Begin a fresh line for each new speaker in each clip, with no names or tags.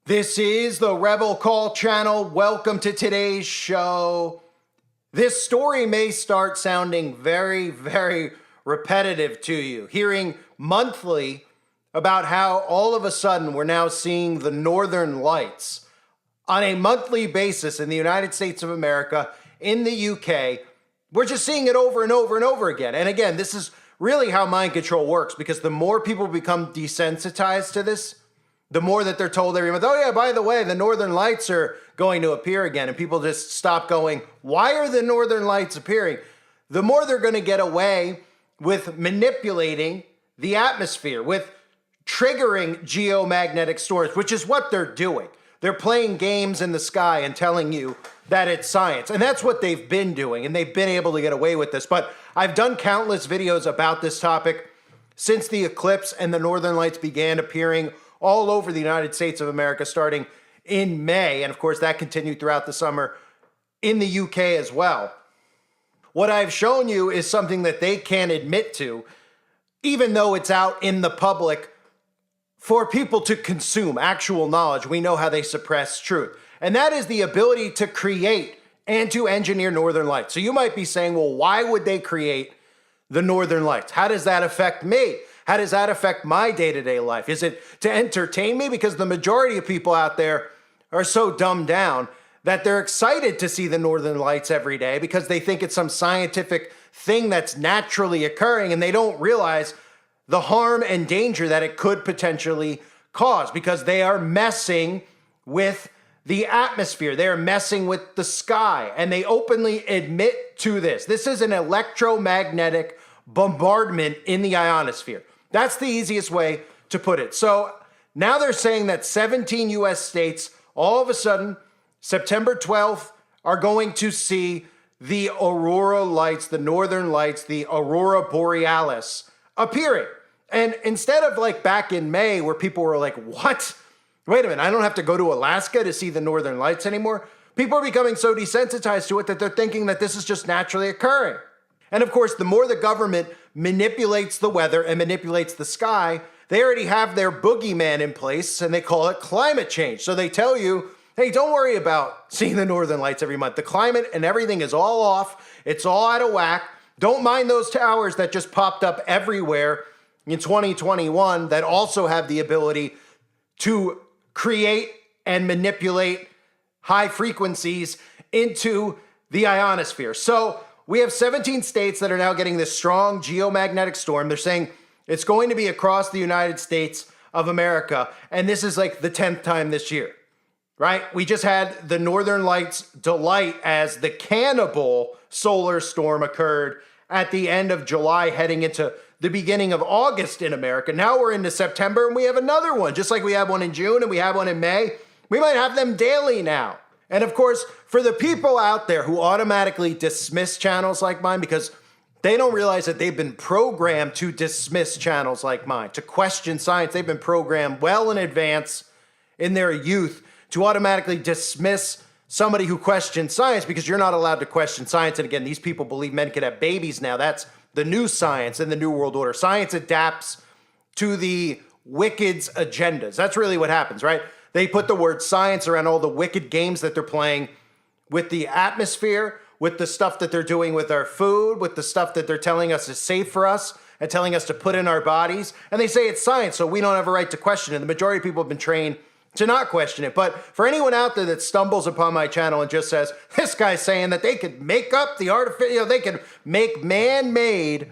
This is the Rebel Call channel. Welcome to today's show. This story may start sounding very repetitive to you, hearing monthly about how all of a sudden we're now seeing the Northern Lights on a monthly basis in the United States of America, in the UK. We're just seeing it over and over and over again. And again, this is really how mind control works, because the more people become desensitized to this, the more that they're told every month, oh yeah, by the way, the Northern Lights are going to appear again. And people just stop going, why are the Northern Lights appearing? The more they're going to get away with manipulating the atmosphere, with triggering geomagnetic storms, which is what they're doing. They're playing games in the sky and telling you that it's science. And that's what they've been doing. And they've been able to get away with this. But I've done countless videos about this topic since the eclipse and the Northern Lights began appearing all over the United States of America starting in May. And of course, that continued throughout the summer in the UK as well. What I've shown you is something that they can't admit to, even though it's out in the public for people to consume actual knowledge. We know how they suppress truth. And that is the ability to create and to engineer Northern Lights. So you might be saying, well, why would they create the Northern Lights? How does that affect me? How does that affect my day-to-day life? Is it to entertain me? Because the majority of people out there are so dumbed down that they're excited to see the Northern Lights every day because they think it's some scientific thing that's naturally occurring, and they don't realize the harm and danger that it could potentially cause, because they are messing with the atmosphere. They're messing with the sky, and they openly admit to this. This is an electromagnetic bombardment in the ionosphere. That's the easiest way to put it. So now they're saying that 17 US states, all of a sudden, September 12th, are going to see the aurora lights, the Northern Lights, the aurora borealis appearing. And instead of like back in May where people were like, what? Wait a minute, I don't have to go to Alaska to see the Northern Lights anymore. People are becoming so desensitized to it that they're thinking that this is just naturally occurring. And of course, the more the government manipulates the weather and manipulates the sky, they already have their boogeyman in place, and they call it climate change. So they tell you, hey, don't worry about seeing the Northern Lights every month. The climate and everything is all off. It's all out of whack. Don't mind those towers that just popped up everywhere in 2021 that also have the ability to create and manipulate high frequencies into the ionosphere. So we have 17 states that are now getting this strong geomagnetic storm. They're saying it's going to be across the United States of America. And this is like the 10th time this year, right? We just had the Northern Lights delight as the cannibal solar storm occurred at the end of July, heading into the beginning of August in America. Now we're into September and we have another one, just like we had one in June and we had one in May. We might have them daily now. And of course, for the people out there who automatically dismiss channels like mine because they don't realize that they've been programmed to dismiss channels like mine, to question science. They've been programmed well in advance in their youth to automatically dismiss somebody who questions science, because you're not allowed to question science. And again, these people believe men can have babies now. That's the new science in the New World Order. Science adapts to the wicked's agendas. That's really what happens, right? They put the word science around all the wicked games that they're playing with the atmosphere, with the stuff that they're doing with our food, with the stuff that they're telling us is safe for us and telling us to put in our bodies. And they say it's science, so we don't have a right to question it. The majority of people have been trained to not question it. But for anyone out there that stumbles upon my channel and just says, this guy's saying that they could make up the artificial, they could make man-made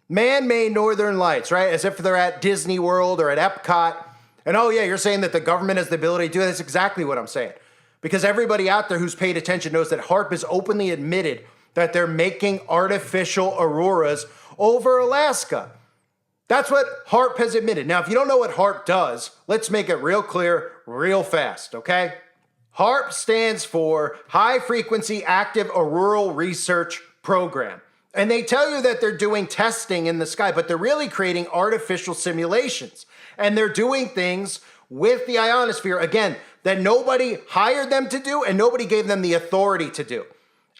Northern Lights, right? As if they're at Disney World or at Epcot. And oh yeah, you're saying that the government has the ability to do that. That's exactly what I'm saying. Because everybody out there who's paid attention knows that HAARP has openly admitted that they're making artificial auroras over Alaska. That's what HAARP has admitted. Now, if you don't know what HAARP does, let's make it real clear, real fast, okay? HAARP stands for High Frequency Active Auroral Research Program. And they tell you that they're doing testing in the sky, but they're really creating artificial simulations. And they're doing things with the ionosphere, again, that nobody hired them to do and nobody gave them the authority to do.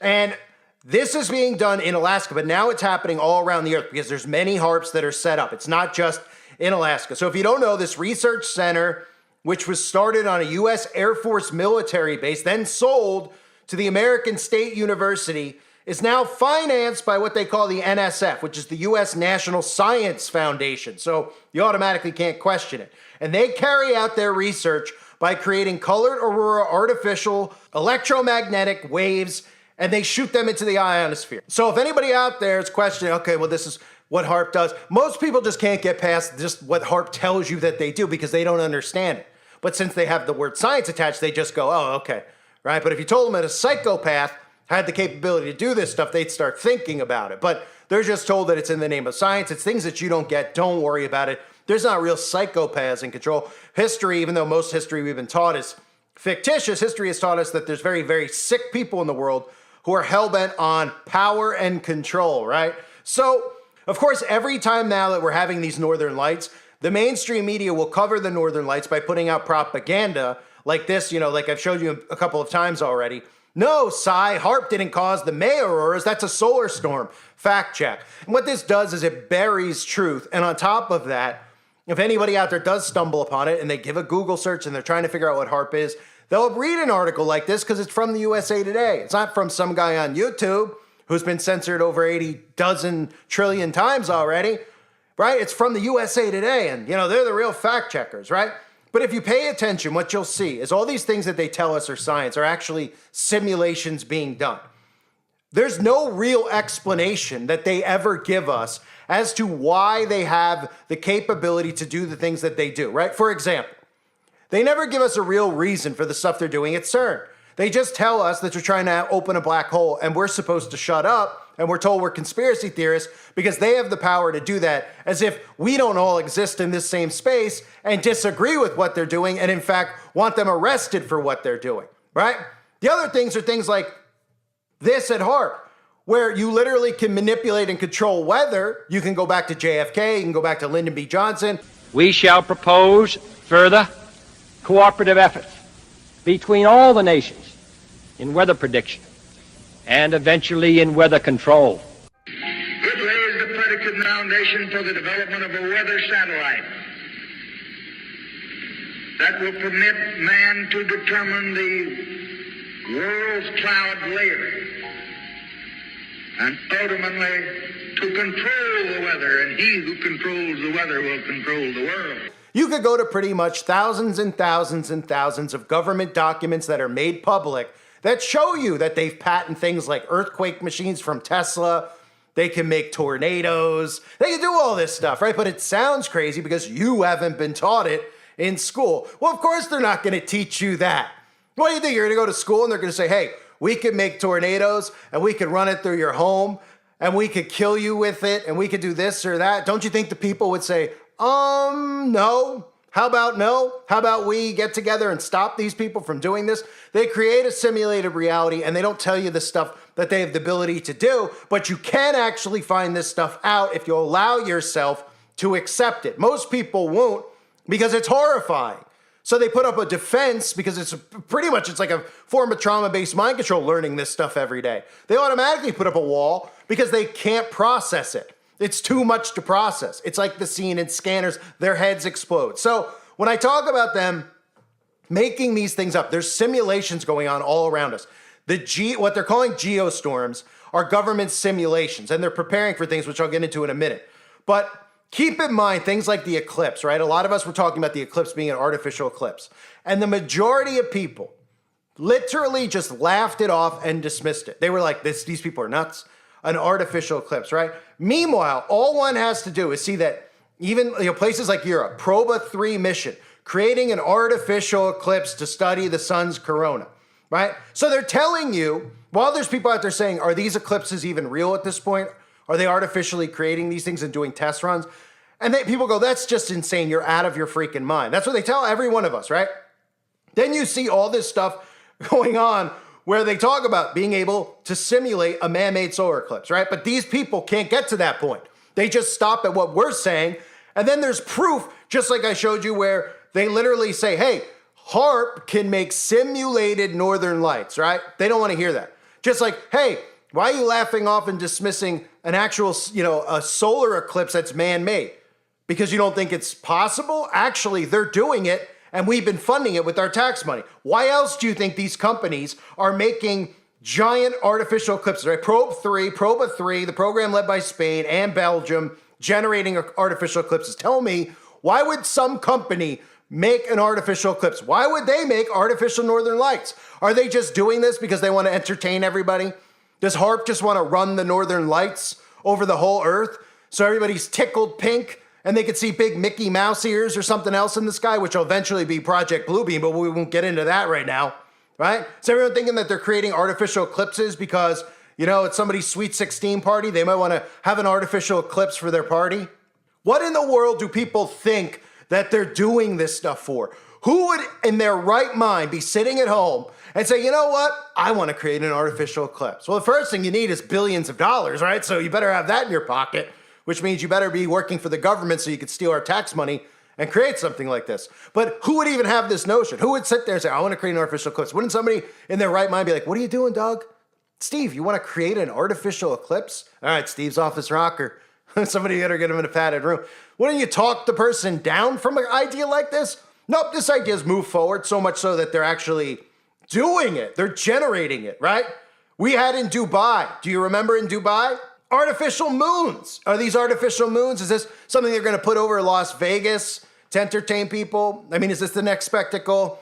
And this is being done in Alaska, but now it's happening all around the earth because there's many HAARPs that are set up. It's not just in Alaska. So if you don't know, this research center which was started on a U.S. Air Force military base, then sold to the American State University, is now financed by what they call the NSF, which is the U.S. National Science Foundation. So you automatically can't question it. And they carry out their research by creating colored aurora artificial electromagnetic waves, and they shoot them into the ionosphere. So if anybody out there is questioning, okay, well, this is what HAARP does, most people just can't get past just what HAARP tells you that they do because they don't understand it. But since they have the word science attached, they just go, oh, okay, right? But if you told them that a psychopath had the capability to do this stuff, they'd start thinking about it. But they're just told that it's in the name of science. It's things that you don't get. Don't worry about it. There's not real psychopaths in control. History, even though most history we've been taught is fictitious, history has taught us that there's very, very sick people in the world who are hell-bent on power and control, right? So, of course, every time now that we're having these Northern Lights, the mainstream media will cover the Northern Lights by putting out propaganda like this, like I've showed you a couple of times already. No, HAARP didn't cause the May auroras. That's a solar storm. Fact check. And what this does is it buries truth. And on top of that, if anybody out there does stumble upon it and they give a Google search and they're trying to figure out what HAARP is, they'll read an article like this because it's from the USA Today. It's not from some guy on YouTube who's been censored over 80 dozen trillion times already, right? It's from the USA Today, and they're the real fact checkers, right? But if you pay attention, what you'll see is all these things that they tell us are science are actually simulations being done. There's no real explanation that they ever give us as to why they have the capability to do the things that they do, right? For example, they never give us a real reason for the stuff they're doing at CERN. They just tell us that they're trying to open a black hole and we're supposed to shut up, and we're told we're conspiracy theorists because they have the power to do that, as if we don't all exist in this same space and disagree with what they're doing and in fact want them arrested for what they're doing, right? The other things are things like this at HAARP, where you literally can manipulate and control weather. You can go back to JFK, you can go back to Lyndon B. Johnson.
We shall propose further cooperative efforts between all the nations in weather prediction and eventually in weather control.
It lays the predicate foundation for the development of a weather satellite that will permit man to determine the world's cloud layer and ultimately to control the weather, and he who controls the weather will control the world.
You could go to pretty much thousands and thousands and thousands of government documents that are made public that show you that they've patented things like earthquake machines from Tesla. They can make tornadoes. They can do all this stuff, right? But it sounds crazy because you haven't been taught it in school. Well, of course they're not going to teach you that. What do you think? You're going to go to school and they're going to say, hey, we can make tornadoes and we can run it through your home and we could kill you with it and we could do this or that. Don't you think the people would say, no? How about no? How about we get together and stop these people from doing this? They create a simulated reality and they don't tell you the stuff that they have the ability to do, but you can actually find this stuff out if you allow yourself to accept it. Most people won't because it's horrifying. So they put up a defense because it's like a form of trauma-based mind control, learning this stuff every day. They automatically put up a wall because they can't process it. It's too much to process. It's like the scene in Scanners, their heads explode. So when I talk about them making these things up, there's simulations going on all around us. What they're calling geostorms are government simulations, and they're preparing for things, which I'll get into in a minute. But keep in mind things like the eclipse, right? A lot of us were talking about the eclipse being an artificial eclipse. And the majority of people literally just laughed it off and dismissed it. They were like, these people are nuts. An artificial eclipse, right? Meanwhile, all one has to do is see that even places like Europe, Proba 3 mission, creating an artificial eclipse to study the sun's corona, right? So they're telling you, while there's people out there saying, are these eclipses even real at this point? Are they artificially creating these things and doing test runs? And people go, that's just insane. You're out of your freaking mind. That's what they tell every one of us, right? Then you see all this stuff going on where they talk about being able to simulate a man-made solar eclipse, right? But these people can't get to that point. They just stop at what we're saying. And then there's proof, just like I showed you, where they literally say, hey, HAARP can make simulated northern lights, right? They don't want to hear that. Just like, hey, why are you laughing off and dismissing an actual, a solar eclipse that's man-made? Because you don't think it's possible? Actually, they're doing it, And we've been funding it with our tax money. Why else do you think these companies are making giant artificial eclipses, right? Proba 3, the program led by Spain and Belgium, generating artificial eclipses. Tell me, why would some company make an artificial eclipse? Why would they make artificial northern lights? Are they just doing this because they want to entertain everybody? Does HAARP just want to run the northern lights over the whole earth so everybody's tickled pink and they could see big Mickey Mouse ears or something else in the sky, which will eventually be Project Bluebeam, but we won't get into that right now, right? So everyone thinking that they're creating artificial eclipses because, you know, it's somebody's Sweet 16 party. They might want to have an artificial eclipse for their party. What in the world do people think that they're doing this stuff for? Who would, in their right mind, be sitting at home and say, you know what? I want to create an artificial eclipse. Well, the first thing you need is billions of dollars, right? So you better have that in your pocket, which means you better be working for the government so you could steal our tax money and create something like this. But who would even have this notion? Who would sit there and say, I want to create an artificial eclipse? Wouldn't somebody in their right mind be like, what are you doing, Doug? Steve, you want to create an artificial eclipse? All right, Steve's office rocker. Somebody better get him in a padded room. Wouldn't you talk the person down from an idea like this? Nope, this idea's moved forward so much so that they're actually doing it. They're generating it, right? We had in Dubai. Do you remember in Dubai? Artificial moons. Are these artificial moons? Is this something they're going to put over Las Vegas to entertain people? I mean, is this the next spectacle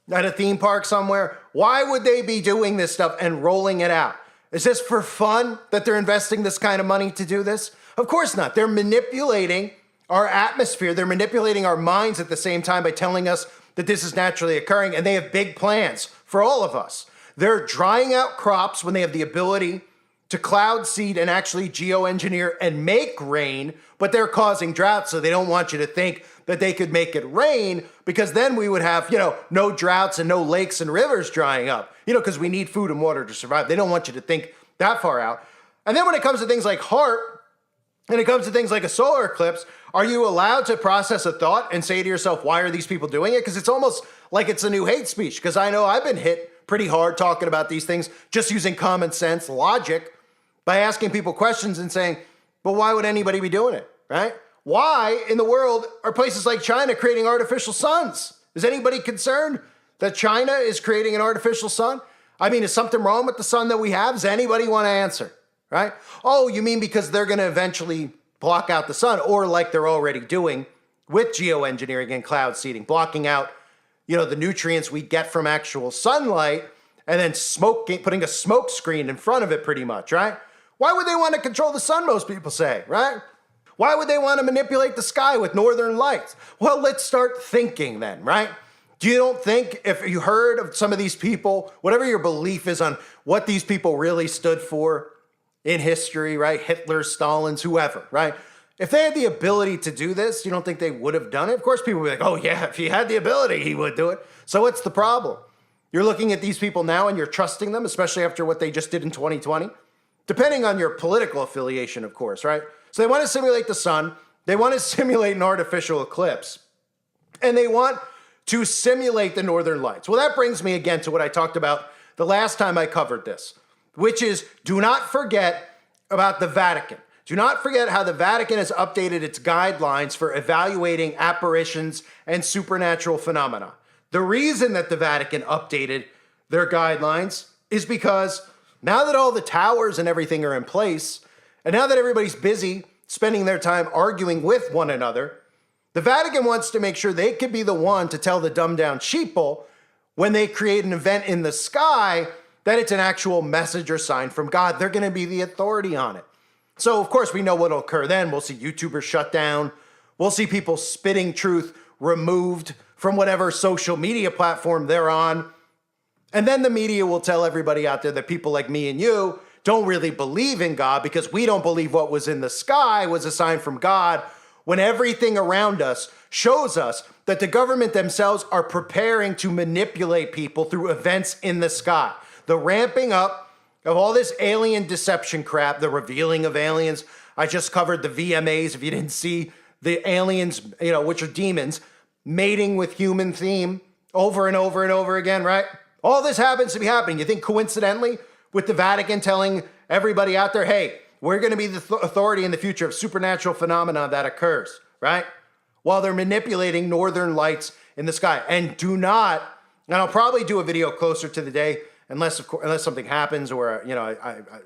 at a theme park somewhere? Why would they be doing this stuff and rolling it out? Is this for fun that they're investing this kind of money to do this? Of course not. They're manipulating our atmosphere. They're manipulating our minds at the same time by telling us that this is naturally occurring, and they have big plans for all of us. They're drying out crops when they have the ability to cloud seed and actually geoengineer and make rain, but they're causing droughts, so they don't want you to think that they could make it rain, because then we would have, no droughts and no lakes and rivers drying up, because we need food and water to survive. They don't want you to think that far out. And then when it comes to things like HAARP, and it comes to things like a solar eclipse, are you allowed to process a thought and say to yourself, why are these people doing it? Because it's almost like it's a new hate speech, because I know I've been hit pretty hard talking about these things, just using common sense logic, by asking people questions and saying, but why would anybody be doing it, right? Why in the world are places like China creating artificial suns? Is anybody concerned that China is creating an artificial sun? I mean, is something wrong with the sun that we have? Does anybody want to answer, right? Oh, you mean because they're going to eventually block out the sun, or like they're already doing with geoengineering and cloud seeding, blocking out, the nutrients we get from actual sunlight, and then putting a smoke screen in front of it pretty much, right? Why would they want to control the sun, most people say, right? Why would they want to manipulate the sky with northern lights? Well, let's start thinking then, right? You don't think, if you heard of some of these people, whatever your belief is on what these people really stood for in history, right? Hitler, Stalin's, whoever, right? If they had the ability to do this, you don't think they would have done it? Of course, people would be like, oh yeah, if he had the ability, he would do it. So what's the problem? You're looking at these people now and you're trusting them, especially after what they just did in 2020. Depending on your political affiliation, of course, right? So they want to simulate the sun. They want to simulate an artificial eclipse. And they want to simulate the northern lights. Well, that brings me again to what I talked about the last time I covered this, which is, do not forget about the Vatican. Do not forget how the Vatican has updated its guidelines for evaluating apparitions and supernatural phenomena. The reason that the Vatican updated their guidelines is because now that all the towers and everything are in place, and now that everybody's busy spending their time arguing with one another, the Vatican wants to make sure they could be the one to tell the dumbed down sheeple when they create an event in the sky that it's an actual message or sign from God. They're going to be the authority on it. So, of course, we know what will occur then. We'll see YouTubers shut down. We'll see people spitting truth removed from whatever social media platform they're on. And then the media will tell everybody out there that people like me and you don't really believe in God because we don't believe what was in the sky was a sign from God, when everything around us shows us that the government themselves are preparing to manipulate people through events in the sky. The ramping up of all this alien deception crap, the revealing of aliens. I just covered the VMAs. If you didn't see the aliens, which are demons, mating with human theme over and over and over again, right? All this happens to be happening. You think coincidentally with the Vatican telling everybody out there, hey, we're going to be the authority in the future of supernatural phenomena that occurs, right? While they're manipulating northern lights in the sky. And do not, and I'll probably do a video closer to the day, unless something happens, or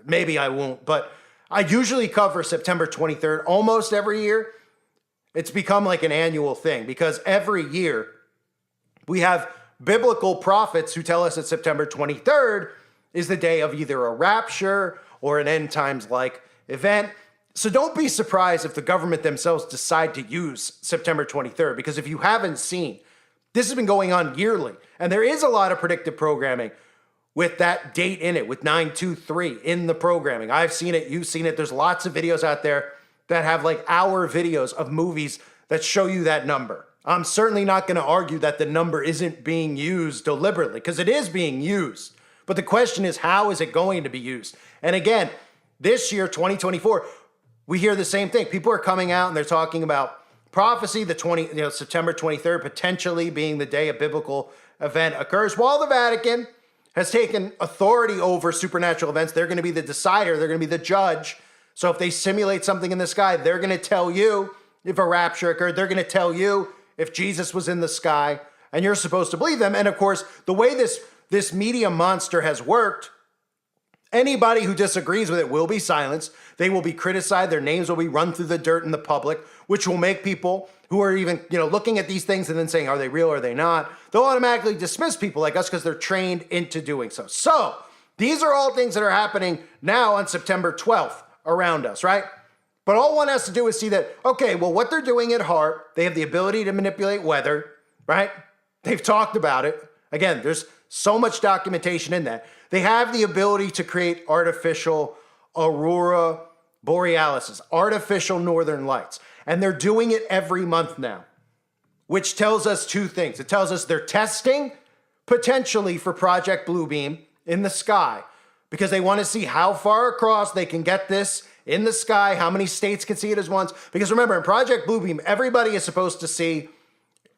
maybe I won't. But I usually cover September 23rd almost every year. It's become like an annual thing because every year we have biblical prophets who tell us that September 23rd is the day of either a rapture or an end times like event. So don't be surprised if the government themselves decide to use September 23rd, because if you haven't seen, this has been going on yearly, and there is a lot of predictive programming with that date in it, with 923 in the programming. I've seen it, you've seen it. There's lots of videos out there that have like hour videos of movies that show you that number. I'm certainly not going to argue that the number isn't being used deliberately, because it is being used. But the question is, how is it going to be used? And again, this year, 2024, we hear the same thing. People are coming out and they're talking about prophecy, September 23rd potentially being the day a biblical event occurs, while the Vatican has taken authority over supernatural events. They're going to be the decider. They're going to be the judge. So if they simulate something in the sky, they're going to tell you if a rapture occurred. They're going to tell you if Jesus was in the sky, and you're supposed to believe them. And of course, the way this media monster has worked, anybody who disagrees with it will be silenced. They will be criticized. Their names will be run through the dirt in the public, which will make people who are even, looking at these things and then saying, are they real or are they not? They'll automatically dismiss people like us because they're trained into doing so. So these are all things that are happening now on September 12th around us, right? But all one has to do is see that, okay, well, what they're doing at heart, they have the ability to manipulate weather, right? They've talked about it. Again, there's so much documentation in that. They have the ability to create artificial aurora borealis, artificial northern lights. And they're doing it every month now, which tells us two things. It tells us they're testing potentially for Project Bluebeam in the sky, because they want to see how far across they can get this in the sky, how many states can see it as once. Because remember, in Project Bluebeam, everybody is supposed to see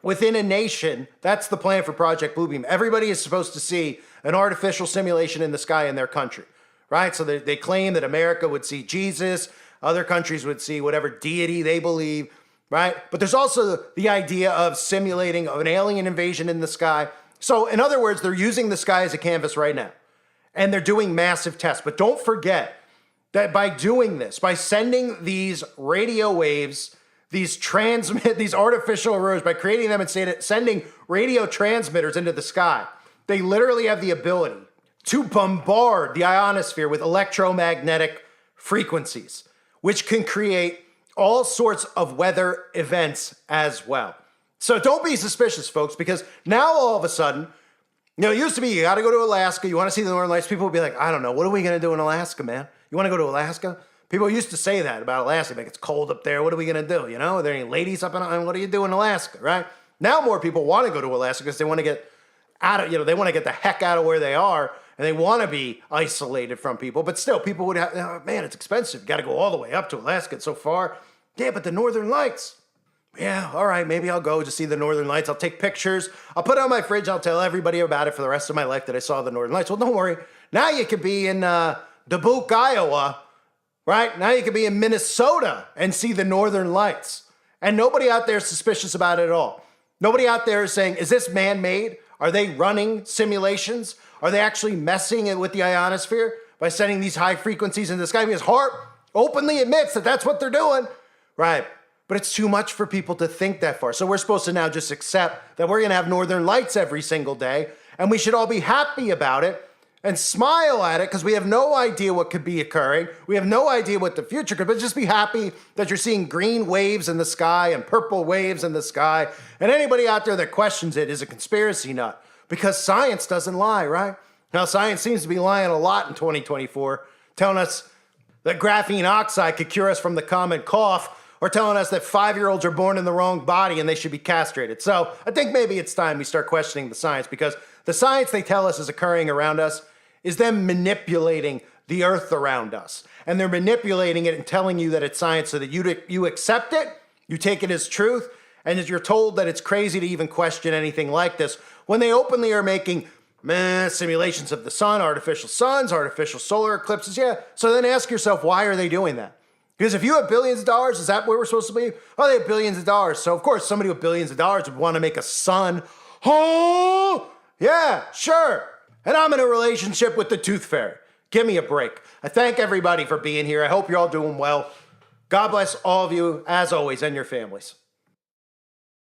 within a nation. That's the plan for Project Bluebeam. Everybody is supposed to see an artificial simulation in the sky in their country, right? So they claim that America would see Jesus, other countries would see whatever deity they believe, right? But there's also the idea of simulating an alien invasion in the sky. So in other words, they're using the sky as a canvas right now, and they're doing massive tests. But don't forget that by doing this, by sending these radio waves, these artificial auroras, by creating them and sending radio transmitters into the sky, they literally have the ability to bombard the ionosphere with electromagnetic frequencies, which can create all sorts of weather events as well. So don't be suspicious, folks, because now all of a sudden, it used to be you got to go to Alaska, you want to see the Northern Lights. People would be like, I don't know, what are we going to do in Alaska, man? You want to go to Alaska? People used to say that about Alaska, like it's cold up there, what are we going to do? Are there any ladies up in, what do you do in Alaska, right? Now more people want to go to Alaska because they want to get out of, they want to get the heck out of where they are, and they want to be isolated from people. But still, people would have, man, it's expensive. You got to go all the way up to Alaska. It's so far. Yeah, but the Northern Lights. Yeah, all right, maybe I'll go to see the Northern Lights. I'll take pictures. I'll put it on my fridge. I'll tell everybody about it for the rest of my life that I saw the Northern Lights. Well, don't worry. Now you could be in Dubuque, Iowa, right? Now you could be in Minnesota and see the Northern Lights. And nobody out there is suspicious about it at all. Nobody out there is saying, is this man-made? Are they running simulations? Are they actually messing with the ionosphere by sending these high frequencies into the sky? Because HAARP openly admits that that's what they're doing, right? But it's too much for people to think that far. So we're supposed to now just accept that we're going to have Northern Lights every single day, and we should all be happy about it and smile at it because we have no idea what could be occurring. We have no idea what the future could, but just be happy that you're seeing green waves in the sky and purple waves in the sky. And anybody out there that questions it is a conspiracy nut, because science doesn't lie, right? Now, science seems to be lying a lot in 2024, telling us that graphene oxide could cure us from the common cough, or telling us that 5-year-olds are born in the wrong body and they should be castrated. So I think maybe it's time we start questioning the science, because the science they tell us is occurring around us is them manipulating the earth around us. And they're manipulating it and telling you that it's science so that you accept it, you take it as truth, and as you're told that it's crazy to even question anything like this, when they openly are making simulations of the sun, artificial suns, artificial solar eclipses. Yeah, so then ask yourself, why are they doing that? Because if you have billions of dollars, is that where we're supposed to be? Oh, they have billions of dollars. So, of course, somebody with billions of dollars would want to make a son. Oh, yeah, sure. And I'm in a relationship with the Tooth Fairy. Give me a break. I thank everybody for being here. I hope you're all doing well. God bless all of you, as always, and your families.